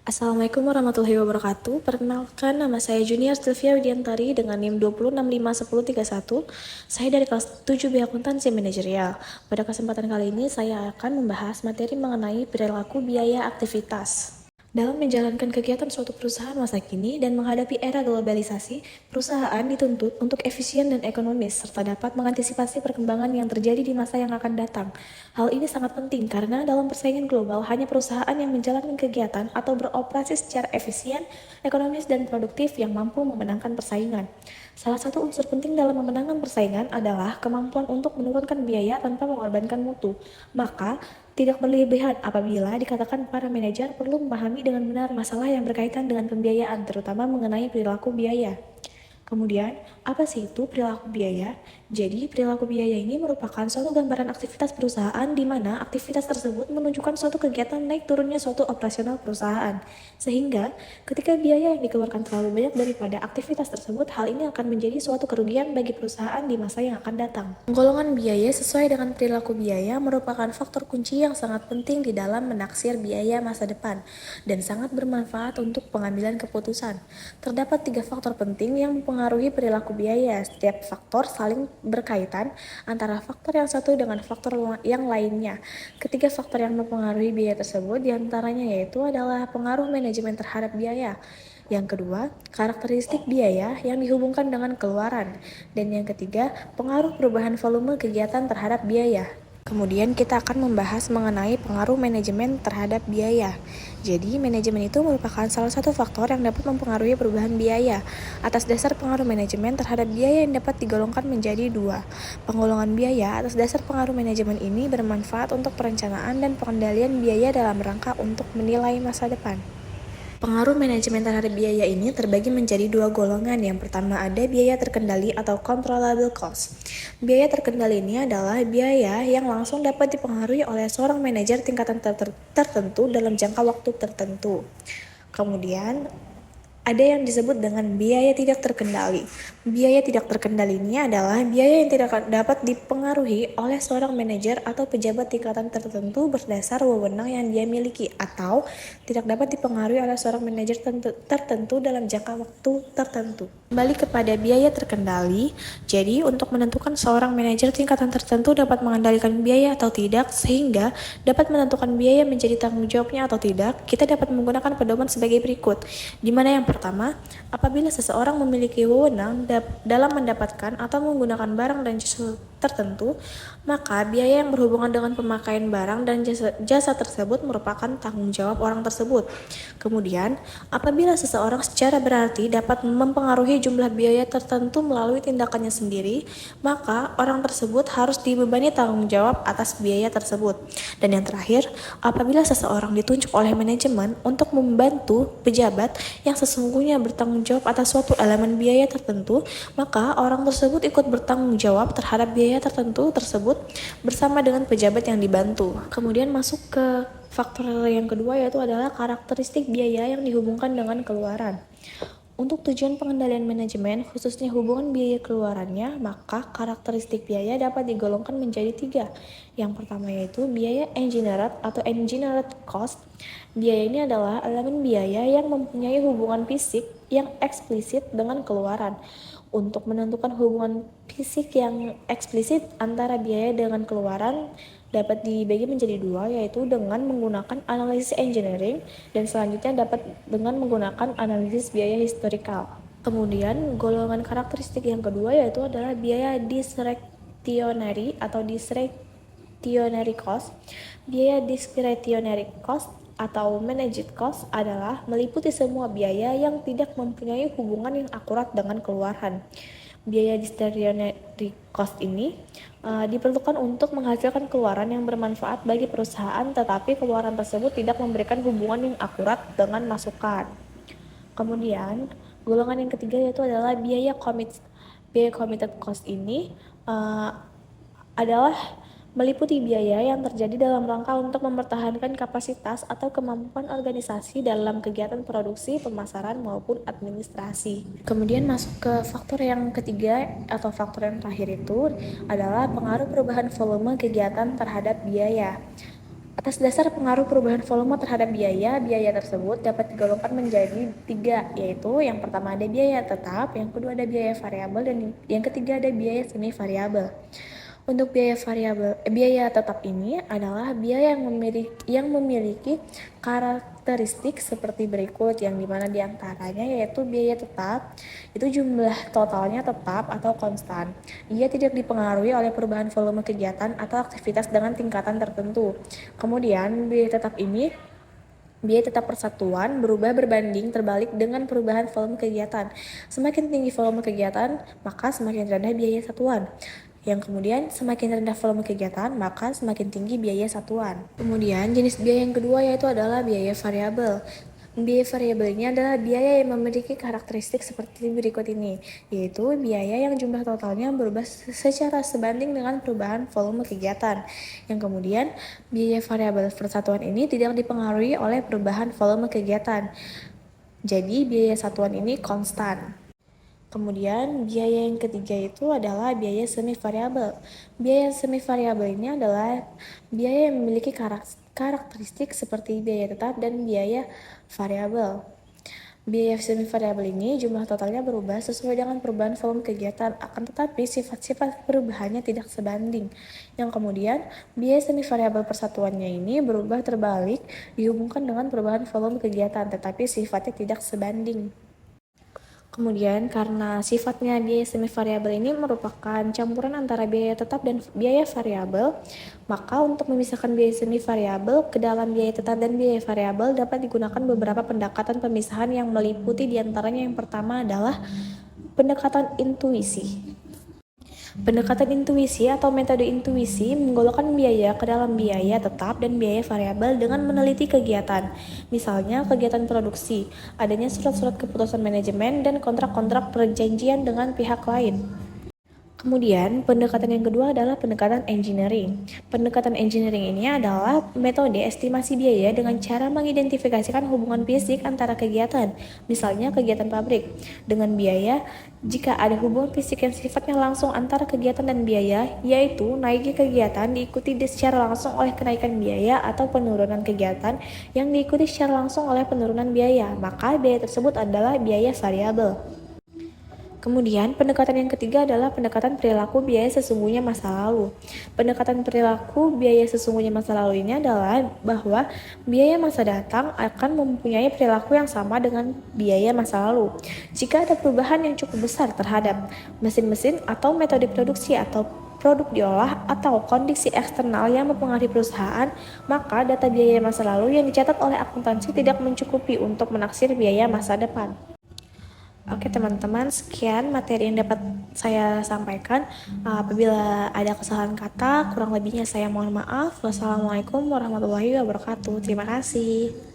Assalamualaikum warahmatullahi wabarakatuh. Perkenalkan, nama saya Junior Sylvia Widiantari dengan NIM 2065101. Saya dari kelas 7B Akuntansi Manajerial. Pada kesempatan kali ini saya akan membahas materi mengenai perilaku biaya aktivitas. Dalam menjalankan kegiatan suatu perusahaan masa kini dan menghadapi era globalisasi, perusahaan dituntut untuk efisien dan ekonomis serta dapat mengantisipasi perkembangan yang terjadi di masa yang akan datang. Hal ini sangat penting karena dalam persaingan global hanya perusahaan yang menjalankan kegiatan atau beroperasi secara efisien, ekonomis, dan produktif yang mampu memenangkan persaingan. Salah satu unsur penting dalam memenangkan persaingan adalah kemampuan untuk menurunkan biaya tanpa mengorbankan mutu. Maka, tidak berlebihan apabila dikatakan para manajer perlu memahami dengan benar masalah yang berkaitan dengan pembiayaan, terutama mengenai perilaku biaya. Kemudian, apa sih itu perilaku biaya? Jadi, perilaku biaya ini merupakan suatu gambaran aktivitas perusahaan di mana aktivitas tersebut menunjukkan suatu kegiatan naik turunnya suatu operasional perusahaan. Sehingga, ketika biaya yang dikeluarkan terlalu banyak daripada aktivitas tersebut, hal ini akan menjadi suatu kerugian bagi perusahaan di masa yang akan datang. Penggolongan biaya sesuai dengan perilaku biaya merupakan faktor kunci yang sangat penting di dalam menaksir biaya masa depan dan sangat bermanfaat untuk pengambilan keputusan. Terdapat 3 faktor penting yang mempengaruhi perilaku biaya. Setiap faktor saling berkaitan antara faktor yang satu dengan faktor yang lainnya. Ketiga faktor yang mempengaruhi biaya tersebut diantaranya yaitu adalah pengaruh manajemen terhadap biaya. Yang kedua, karakteristik biaya yang dihubungkan dengan keluaran. Dan yang ketiga, pengaruh perubahan volume kegiatan terhadap biaya. Kemudian kita akan membahas mengenai pengaruh manajemen terhadap biaya. Jadi, manajemen itu merupakan salah satu faktor yang dapat mempengaruhi perubahan biaya. Atas dasar pengaruh manajemen terhadap biaya yang dapat digolongkan menjadi 2. Penggolongan biaya atas dasar pengaruh manajemen ini bermanfaat untuk perencanaan dan pengendalian biaya dalam rangka untuk menilai masa depan. Pengaruh manajemen terhadap biaya ini terbagi menjadi 2 golongan. Yang pertama ada biaya terkendali atau controllable cost. Biaya terkendali ini adalah biaya yang langsung dapat dipengaruhi oleh seorang manajer tingkatan tertentu dalam jangka waktu tertentu. Kemudian ada yang disebut dengan biaya tidak terkendali. Biaya tidak terkendali ini adalah biaya yang tidak dapat dipengaruhi oleh seorang manajer atau pejabat tingkatan tertentu berdasar wewenang yang dia miliki atau tidak dapat dipengaruhi oleh seorang manajer tertentu dalam jangka waktu tertentu. Kembali kepada biaya terkendali, jadi untuk menentukan seorang manajer tingkatan tertentu dapat mengendalikan biaya atau tidak sehingga dapat menentukan biaya menjadi tanggung jawabnya atau tidak, kita dapat menggunakan pedoman sebagai berikut, di mana yang pertama, apabila seseorang memiliki wewenang dalam mendapatkan atau menggunakan barang dan jasa tertentu, maka biaya yang berhubungan dengan pemakaian barang dan jasa tersebut merupakan tanggung jawab orang tersebut. Kemudian, apabila seseorang secara berarti dapat mempengaruhi jumlah biaya tertentu melalui tindakannya sendiri, maka orang tersebut harus dibebani tanggung jawab atas biaya tersebut. Dan yang terakhir, apabila seseorang ditunjuk oleh manajemen untuk membantu pejabat yang sesungguhnya bertanggung jawab atas suatu elemen biaya tertentu, maka orang tersebut ikut bertanggung jawab terhadap biaya tertentu tersebut bersama dengan pejabat yang dibantu. Kemudian masuk ke faktor yang kedua yaitu adalah karakteristik biaya yang dihubungkan dengan keluaran. Untuk tujuan pengendalian manajemen, khususnya hubungan biaya keluarannya, maka karakteristik biaya dapat digolongkan menjadi 3. Yang pertama yaitu biaya engineered atau engineered cost. Biaya ini adalah elemen biaya yang mempunyai hubungan fisik yang eksplisit dengan keluaran. Untuk menentukan hubungan fisik yang eksplisit antara biaya dengan keluaran dapat dibagi menjadi 2, yaitu dengan menggunakan analisis engineering dan selanjutnya dapat dengan menggunakan analisis biaya historical. Kemudian golongan karakteristik yang kedua yaitu adalah biaya discretionary atau discretionary cost. Biaya discretionary cost atau managed cost adalah meliputi semua biaya yang tidak mempunyai hubungan yang akurat dengan keluaran. Biaya discretionary cost ini diperlukan untuk menghasilkan keluaran yang bermanfaat bagi perusahaan, tetapi keluaran tersebut tidak memberikan hubungan yang akurat dengan masukan. Kemudian, golongan yang ketiga yaitu adalah biaya committed cost ini adalah meliputi biaya yang terjadi dalam rangka untuk mempertahankan kapasitas atau kemampuan organisasi dalam kegiatan produksi, pemasaran, maupun administrasi. Kemudian masuk ke faktor yang ketiga atau faktor yang terakhir itu adalah pengaruh perubahan volume kegiatan terhadap biaya. Atas dasar pengaruh perubahan volume terhadap biaya, biaya tersebut dapat digolongkan menjadi 3, yaitu yang pertama ada biaya tetap, yang kedua ada biaya variabel, dan yang ketiga ada biaya semi variabel. Untuk biaya tetap ini adalah biaya yang memiliki karakteristik seperti berikut, yang dimana diantaranya yaitu biaya tetap itu jumlah totalnya tetap atau konstan. Ia tidak dipengaruhi oleh perubahan volume kegiatan atau aktivitas dengan tingkatan tertentu. Kemudian biaya tetap persatuan berubah berbanding terbalik dengan perubahan volume kegiatan. Semakin tinggi volume kegiatan, maka semakin rendah biaya satuan. Yang kemudian semakin rendah volume kegiatan, maka semakin tinggi biaya satuan. Kemudian jenis biaya yang kedua yaitu adalah biaya variabel. Biaya variabel ini adalah biaya yang memiliki karakteristik seperti berikut ini, yaitu biaya yang jumlah totalnya berubah secara sebanding dengan perubahan volume kegiatan. Yang kemudian, biaya variabel persatuan ini tidak dipengaruhi oleh perubahan volume kegiatan. Jadi, biaya satuan ini konstan. Kemudian biaya yang ketiga itu adalah biaya semi variabel. Biaya semi variabel ini adalah biaya yang memiliki karakteristik seperti biaya tetap dan biaya variabel. Biaya semi variabel ini jumlah totalnya berubah sesuai dengan perubahan volume kegiatan, akan tetapi sifat-sifat perubahannya tidak sebanding. Yang kemudian, biaya semi variabel persatuannya ini berubah terbalik dihubungkan dengan perubahan volume kegiatan, tetapi sifatnya tidak sebanding. Kemudian, karena sifatnya biaya semi variabel ini merupakan campuran antara biaya tetap dan biaya variabel, maka untuk memisahkan biaya semi variabel ke dalam biaya tetap dan biaya variabel dapat digunakan beberapa pendekatan pemisahan yang meliputi diantaranya yang pertama adalah pendekatan intuisi. Pendekatan intuisi atau metode intuisi menggolongkan biaya ke dalam biaya tetap dan biaya variabel dengan meneliti kegiatan. Misalnya kegiatan produksi, adanya surat-surat keputusan manajemen dan kontrak-kontrak perjanjian dengan pihak lain. Kemudian, pendekatan yang kedua adalah pendekatan engineering. Pendekatan engineering ini adalah metode estimasi biaya dengan cara mengidentifikasikan hubungan fisik antara kegiatan, misalnya kegiatan pabrik, dengan biaya jika ada hubungan fisik yang sifatnya langsung antara kegiatan dan biaya, yaitu naiknya kegiatan diikuti secara langsung oleh kenaikan biaya atau penurunan kegiatan yang diikuti secara langsung oleh penurunan biaya, maka biaya tersebut adalah biaya variabel. Kemudian, pendekatan yang ketiga adalah pendekatan perilaku biaya sesungguhnya masa lalu. Pendekatan perilaku biaya sesungguhnya masa lalu ini adalah bahwa biaya masa datang akan mempunyai perilaku yang sama dengan biaya masa lalu. Jika ada perubahan yang cukup besar terhadap mesin-mesin atau metode produksi atau produk diolah atau kondisi eksternal yang mempengaruhi perusahaan, maka data biaya masa lalu yang dicatat oleh akuntansi tidak mencukupi untuk menaksir biaya masa depan. Oke teman-teman, sekian materi yang dapat saya sampaikan. Apabila ada kesalahan kata, kurang lebihnya saya mohon maaf. Wassalamualaikum warahmatullahi wabarakatuh. Terima kasih.